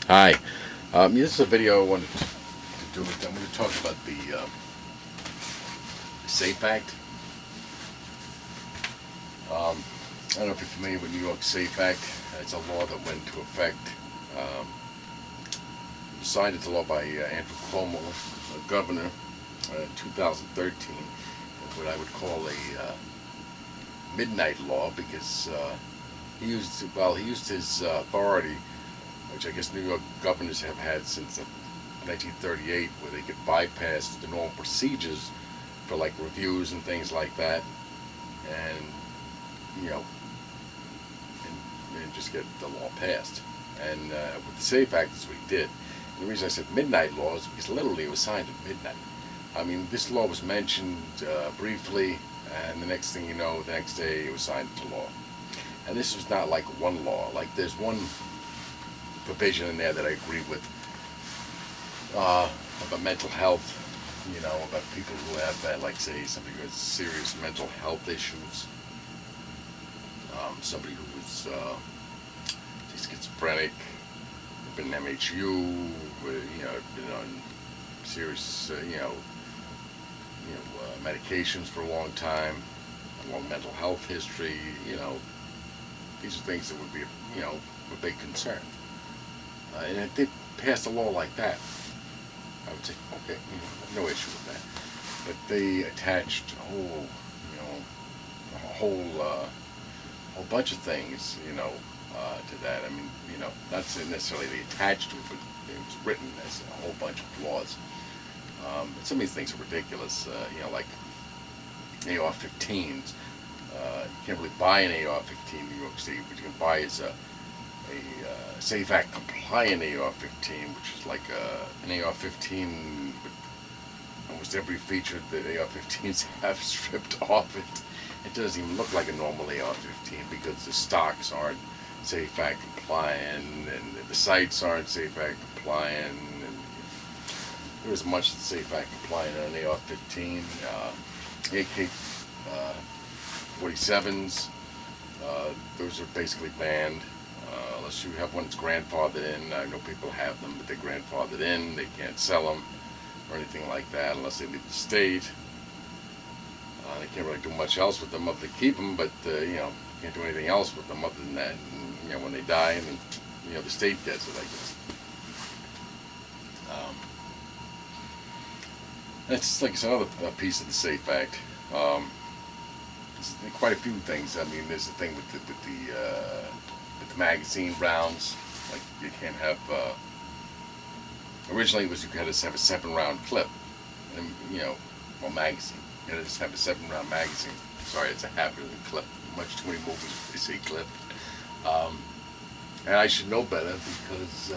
Hi. This is a video I wanted to do. I'm going to talk about the Safe Act. I don't know if you're familiar with New York Safe Act. It's a law that went into effect, um, signed into law by Andrew Cuomo, governor, in 2013. What I would call a midnight law because he used his authority, which I guess New York governors have had since 1938, where they could bypass the normal procedures for like reviews and things like that, and you know, and just get the law passed. And with the Safe Act, that's what he did. And the reason I said midnight law is because literally it was signed at midnight. I mean, this law was mentioned briefly, and the next thing you know, the next day it was signed into law. And this was not like one law. Like there's one provision in there that I agree with, about mental health, about people who have like say somebody who has serious mental health issues, somebody who was schizophrenic, been MHU, been on serious, medications for a long time, a long mental health history, these are things that would be, a big concern. And if they passed a law like that, I would say, okay, no issue with that. But they attached a whole bunch of things, to that. I mean, not necessarily they attached to it, but it was written as a whole bunch of laws. Some of these things are ridiculous, like AR-15s. You can't really buy an AR-15 in New York City. What you can buy is a Safe Act compliant AR-15, which is like an AR-15 with almost every feature that AR-15s have stripped off it. It doesn't even look like a normal AR-15 because the stocks aren't Safe Act compliant and the sights aren't Safe Act compliant. And there isn't much that's Safe Act compliant on an AR-15. AK-47s, those are basically banned. Unless you have one that's grandfathered in. I know people have them, but they're grandfathered in. They can't sell them or anything like that unless they leave the state. They can't really do much else with them other than keep them, but can't do anything else with them other than that. And, when they die, and then, the state gets it, I guess. That's like it's another piece of the Safe Act. There's quite a few things. I mean, there's the thing with the magazine rounds. Like you can't have. Originally, it was you had to have a 7-round clip, and magazine. You had to just have a 7-round magazine. Sorry, it's a habit of the clip. Much too many movies they say clip. And I should know better because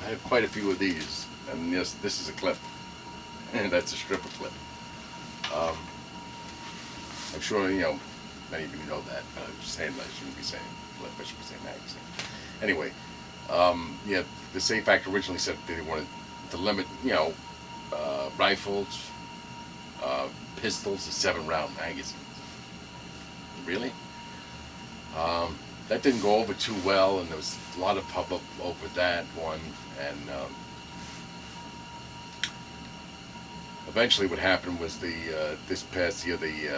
I have quite a few of these, and yes, this is a clip, and that's a stripper clip. I'm sure many of you know that. But I'm just saying that I shouldn't be saying clip. I should be saying magazine. Anyway, the Safe Act originally said that they wanted to limit, rifles, pistols to 7-round magazines. Really? That didn't go over too well, and there was a lot of hubbub over that one. And eventually, what happened was this past year they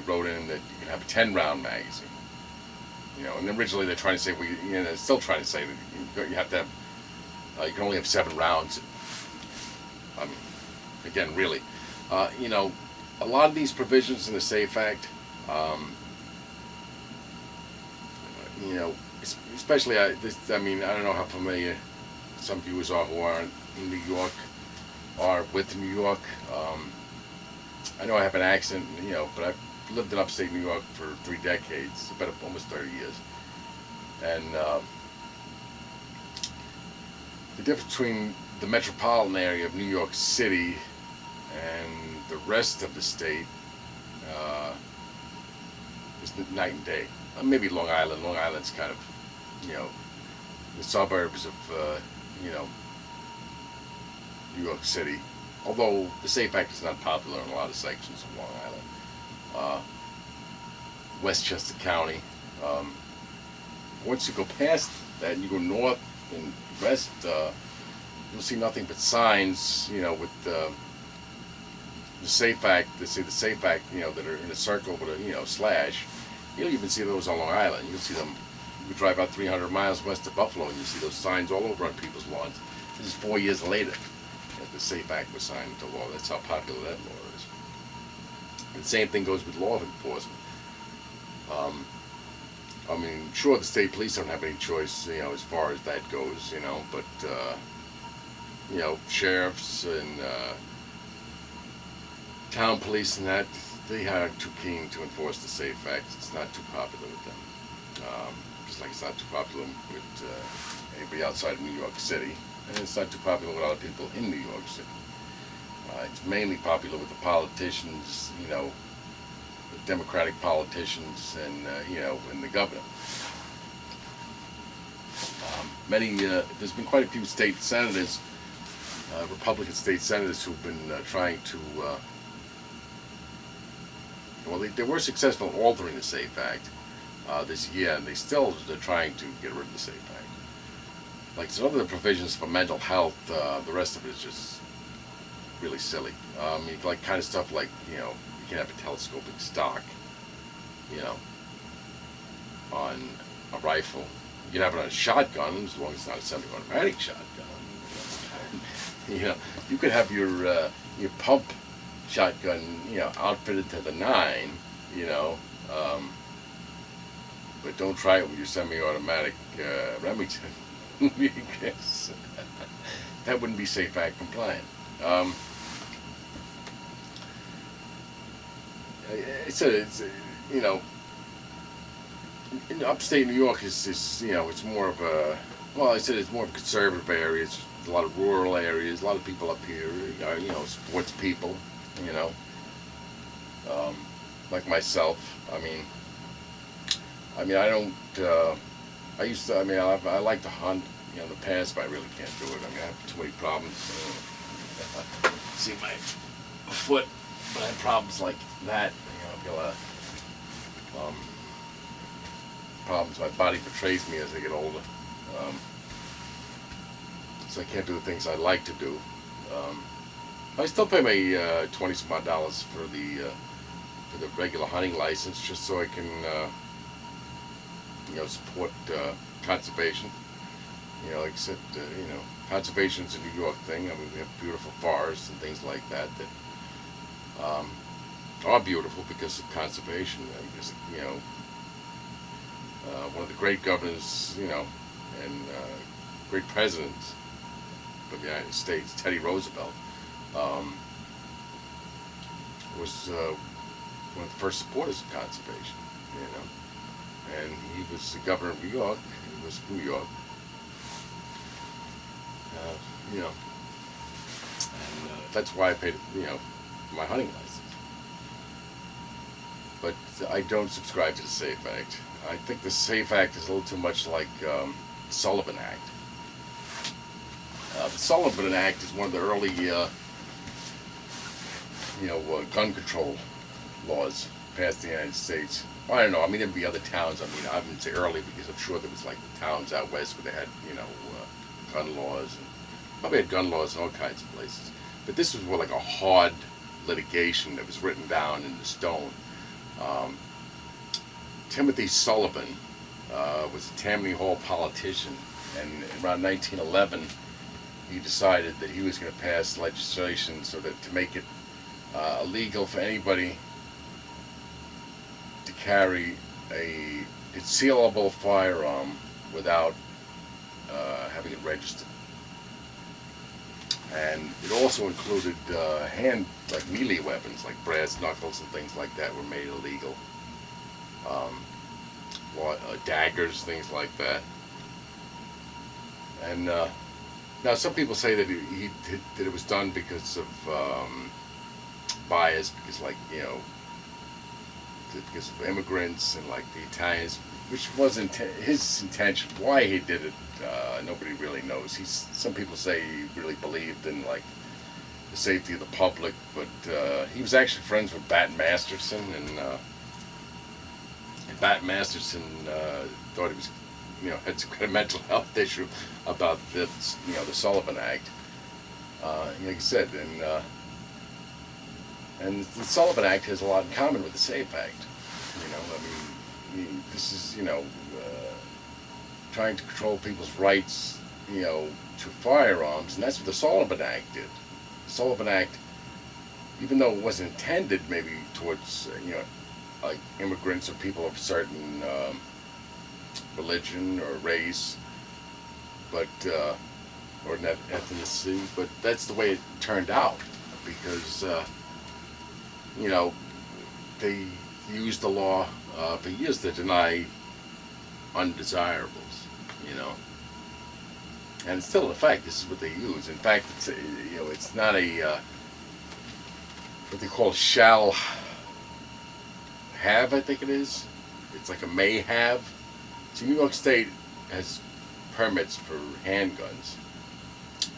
wrote in that you can have a 10-round magazine. And originally they're trying to say they're still trying to say that you have to have you can only have 7 rounds. I mean, again, really, a lot of these provisions in the Safe Act, especially I don't know how familiar some viewers are who aren't in New York are with New York. I know I have an accent, but I've lived in upstate New York for 3 decades, about almost 30 years. And the difference between the metropolitan area of New York City and the rest of the state is night and day. Maybe Long Island. Long Island's kind of, the suburbs of, New York City. Although the Safe Act is not popular in a lot of sections of Long Island. Westchester County. Once you go past that and you go north in West, you'll see nothing but signs, with the Safe Act. They say the Safe Act, that are in a circle with a slash. You'll even see those on Long Island. You'll see them. You drive about 300 miles west of Buffalo, and you see those signs all over on people's lawns. This is 4 years later that the Safe Act was signed into law. That's how popular that law is. And the same thing goes with law enforcement. Sure, the state police don't have any choice, as far as that goes, but, sheriffs and town police and that, they aren't too keen to enforce the Safe Act. It's not too popular with them. Just like it's not too popular with anybody outside of New York City, and it's not too popular with a lot of people in New York City. It's mainly popular with the politicians, the Democratic politicians, and and the governor. There's been quite a few state senators, Republican state senators, who've been trying to. They were successful in altering the Safe Act this year, and they're trying to get rid of the Safe Act. Like some of the provisions for mental health, the rest of it is just really silly. Like kind of stuff like you can have a telescopic stock, on a rifle. You can have it on a shotgun as long as it's not a semi-automatic shotgun. You could have your pump shotgun, outfitted to the 9, but don't try it with your semi-automatic Remington, because that wouldn't be Safe Act compliant. In upstate New York it's more of a, it's more of a conservative area. It's a lot of rural areas. A lot of people up here are, sports people, like myself. I don't. I like to hunt. In the past, but I really can't do it. I have too many problems. See my foot, but I have problems like that. I've got a lot of problems. My body betrays me as I get older. So I can't do the things I like to do. I still pay my $20 some odd for the regular hunting license, just so I can support conservation. Like I said, conservation's a New York thing. We have beautiful forests and things like that are beautiful because of conservation. Because one of the great governors, and great presidents of the United States, Teddy Roosevelt, was one of the first supporters of conservation. And he was the governor of New York. He was New York. And that's why I paid, my hunting license. But I don't subscribe to the Safe Act. I think the Safe Act is a little too much like the Sullivan Act. The Sullivan Act is one of the early, gun control laws passed in the United States. Well, I don't know. There'd be other towns. I wouldn't say early because I'm sure there was like the towns out west where they had, gun laws, and probably had gun laws in all kinds of places. But this was more like a hard litigation that was written down in the stone. Timothy Sullivan was a Tammany Hall politician, and around 1911 he decided that he was going to pass legislation so that to make it illegal for anybody to carry a concealable firearm without having it registered. And it also included melee weapons like brass knuckles and things like that were made illegal. Daggers, things like that. And now some people say that that it was done because of bias, because because of immigrants and like the Italians, which wasn't his intention. Why he did it, nobody really knows. Some people say he really believed in like the safety of the public, but he was actually friends with Bat Masterson, and Bat Masterson thought he was had some kind of mental health issue about this, the Sullivan Act. Like I said, and the Sullivan Act has a lot in common with the Safe Act. This is, trying to control people's rights, to firearms, and that's what the Sullivan Act did. The Sullivan Act, even though it wasn't intended maybe towards, like immigrants or people of a certain religion or race, but or ethnicity, but that's the way it turned out, because they used the law for years to deny undesirables, and it's still in effect. This is what they use. In fact, it's not a what they call shall have, I think it is. It's like a may have. So New York State has permits for handguns,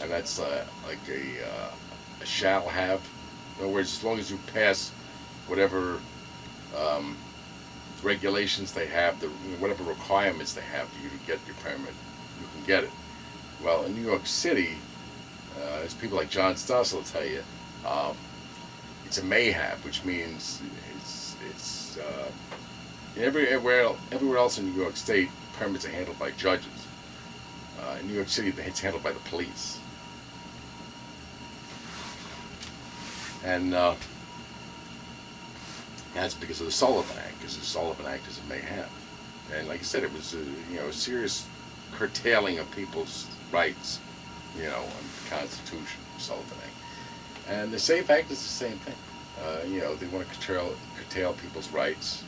and that's like a shall have. In other words, as long as you pass whatever regulations they have, whatever requirements they have for you to get your permit, you can get it. Well, in New York City, as people like John Stoss will tell you, it's a may have, which means it's everywhere else in New York State, permits are handled by judges. In New York City, it's handled by the police. And that's because of the Sullivan Act, because the Sullivan Act is a may have. And like I said, it was a serious curtailing of people's rights, under the Constitution, the Sullivan Act. And the Safe Act is the same thing. They want to curtail people's rights.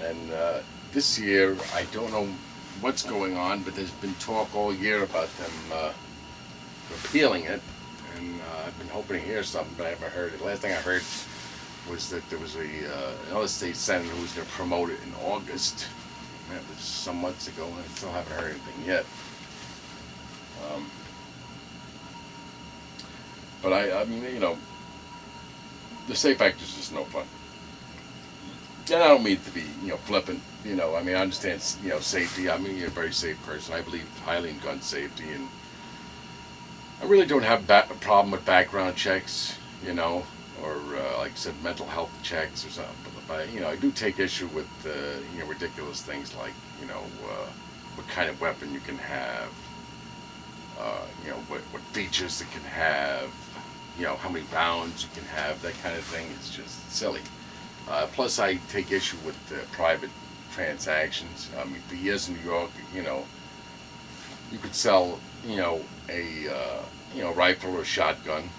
And this year, I don't know what's going on, but there's been talk all year about them repealing it. And I've been hoping to hear something, but I haven't heard it. Last thing I heard was that there was another state senator who was going to promote it in August. That was some months ago, and I still haven't heard anything yet. But I mean, the Safe Act is just no fun. And I don't mean to be, flippant. I mean, I understand, safety. I mean, you're a very safe person. I believe highly in gun safety, and I really don't have a problem with background checks, or like I said, mental health checks or something. But I do take issue with ridiculous things like what kind of weapon you can have, what features it can have, how many rounds you can have, that kind of thing. It's just silly. Plus, I take issue with private transactions. I mean, for years in New York, you could sell, a rifle or a shotgun,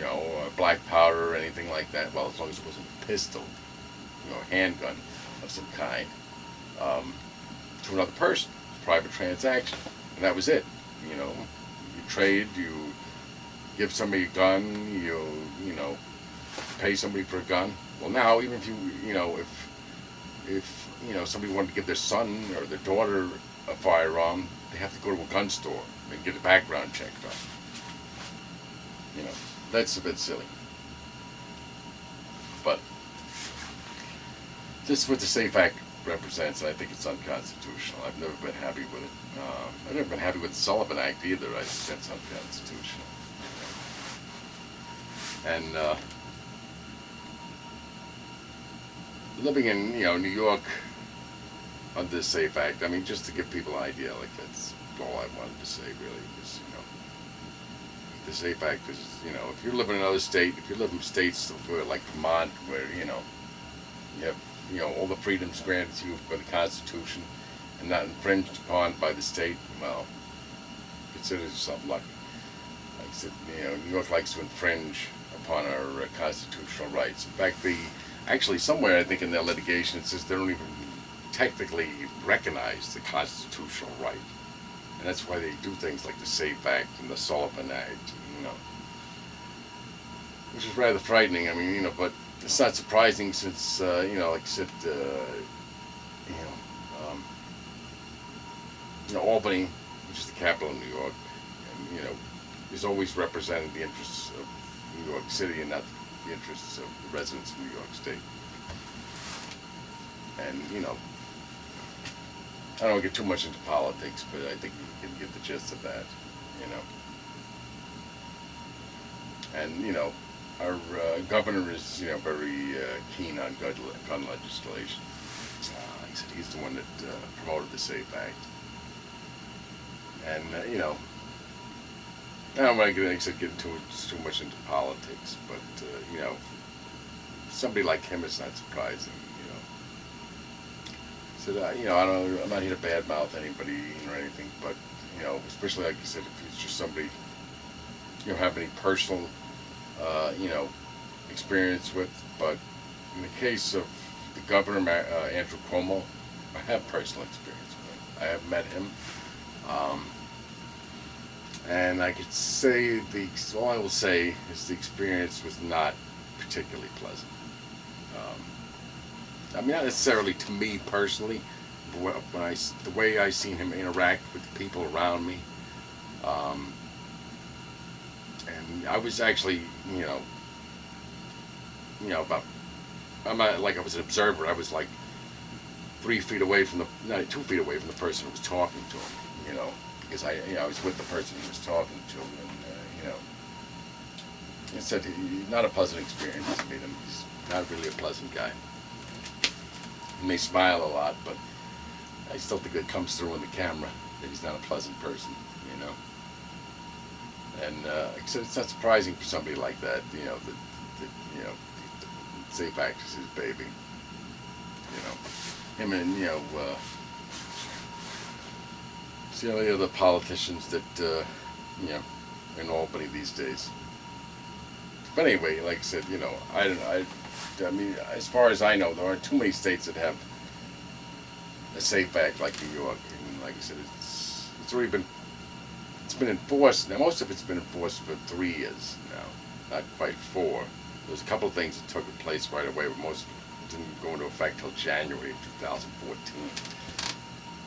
or black powder or anything like that. Well, as long as it wasn't a pistol, a handgun of some kind, to another person. It's a private transaction, and that was it. You trade, you give somebody a gun, you pay somebody for a gun. Well, now even if if somebody wanted to give their son or their daughter a firearm, they have to go to a gun store and get a background check done. That's a bit silly. But this is what the Safe Act represents, and I think it's unconstitutional. I've never been happy with it. I've never been happy with the Sullivan Act either. I think that's unconstitutional. And living in New York under the Safe Act, I mean, just to give people an idea, like that's all I wanted to say really, is the Safe Act is, if you live in another state, if you live in states where, like Vermont, where you have all the freedoms granted to you by the Constitution and not infringed upon by the state, well, consider yourself lucky. Like I said, New York likes to infringe upon our constitutional rights. In fact, actually somewhere I think in their litigation it says they don't even technically recognize the constitutional right, and that's why they do things like the Safe Act and the Sullivan Act, which is rather frightening. I mean, but it's not surprising since like I said, Albany, which is the capital of New York, and has always represented the interests of New York City and not the interests of the residents of New York State. And I don't get too much into politics, but I think you can get the gist of that, you know. And, you know, our governor is, you know, very keen on gun legislation. Like I said, he's the one that promoted the Safe Act. And, you know, I don't want to get too much into politics, but, you know, somebody like him is not surprising, you know. So, you know, I'm not here to badmouth anybody or anything, but, you know, especially like you said, if he's just somebody you don't have any personal, you know, experience with. But in the case of the governor, Andrew Cuomo, I have personal experience with him. I have met him. And I could say all I will say is the experience was not particularly pleasant. I mean, not necessarily to me personally, but the way I seen him interact with the people around me, and I was actually, you know, about, I'm not like I was an observer. I was like 2 feet away from the person who was talking to him, you know, because I was with the person he was talking to, and you know, it said not a pleasant experience to meet him. He's not really a pleasant guy. He may smile a lot, but I still think it comes through on the camera that he's not a pleasant person, you know. And like I said, it's not surprising for somebody like that, you know, that you know, the Safe Act is his baby, you know. Him and, you know, see all the other politicians that, you know, in Albany these days. But anyway, like I said, you know, I mean, as far as I know, there aren't too many states that have a Safe Act like New York. And like I said, it's been enforced. Now, most of it's been enforced for 3 years now, not quite 4. There's a couple of things that took place right away, but most didn't go into effect till January of 2014.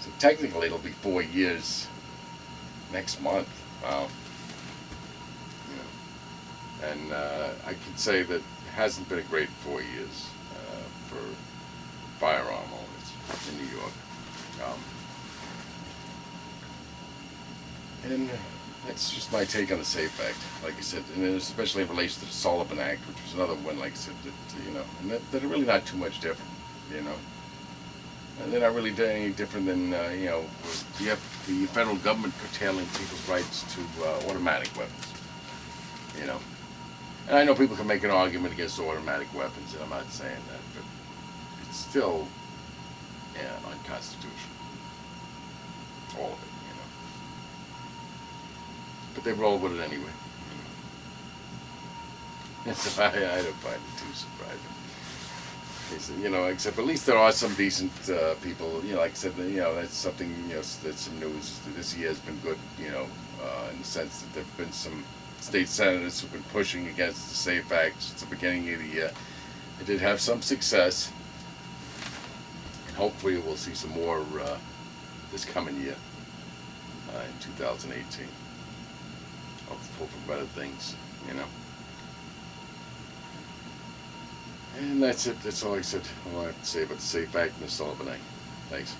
So technically, it'll be 4 years next month. Wow. You know. And I can say that it hasn't been a great 4 years for firearm owners in New York. And that's just my take on the Safe Act, like I said, and especially in relation to the Sullivan Act, which was another one, like I said, that, you know, and that are really not too much different, you know. And they're not really any different than, you know, you have the federal government curtailing people's rights to automatic weapons, you know. And I know people can make an argument against automatic weapons, and I'm not saying that, but it's still, yeah, unconstitutional. All of it, you know. But they roll with it anyway. You know. So I don't find it too surprising. You know, except at least there are some decent people. You know, like I said, you know, that's something. You know, that's some news. This year has been good. You know, in the sense that there've been some state senators who've been pushing against the Safe Act since the beginning of the year. It did have some success, and hopefully we'll see some more this coming year in 2018. Hopeful for better things, you know. And that's it. That's all I said. All I have to say about the Safe Act and the Sullivan Act. Thanks.